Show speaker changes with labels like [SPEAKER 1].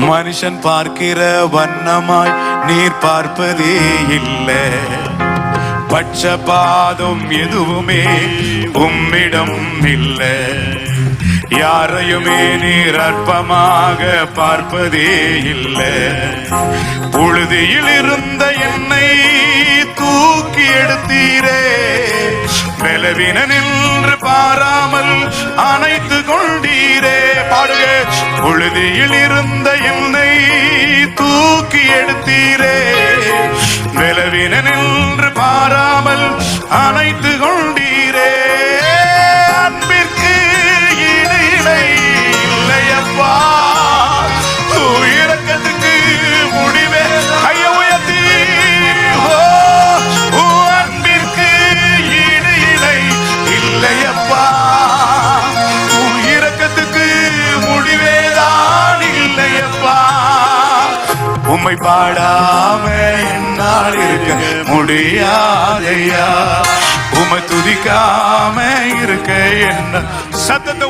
[SPEAKER 1] மனுஷன் பார்க்கிற வண்ணமாய் நீர் பார்ப்பதே இல்லை. பட்சபாதம் எதுவுமே உம்மிடம் இல்லை. யாரையுமே நீர் அற்பமாக பார்ப்பதே இல்லை. புழுதியில் இருந்த என்னை தூக்கி எடுத்தீரே. பலவீன நின்று பாராமல் அணைத்து கொண்டீரே. பாடுக. புழுதியில் இருந்த என்னை தூக்கி எடுத்தீரே. பலவீன நின்று பாராமல் அணைத்து கொண்டீரே. அன்பிற்கு ஈடு இணை இல்லையப்பா. இரக்கத்துக்கு முடிவே. கைய உயர்த்தி. அன்பிற்கு ஈடு இணை இல்லையப்பா. இரக்கத்துக்கு முடிவேதான் இல்லையப்பா. உம்மை பாடாம என்னால் இருக்க முடியாதையா. உம்மை துதிக்காம இருக்க என்ன. சத்தத்தை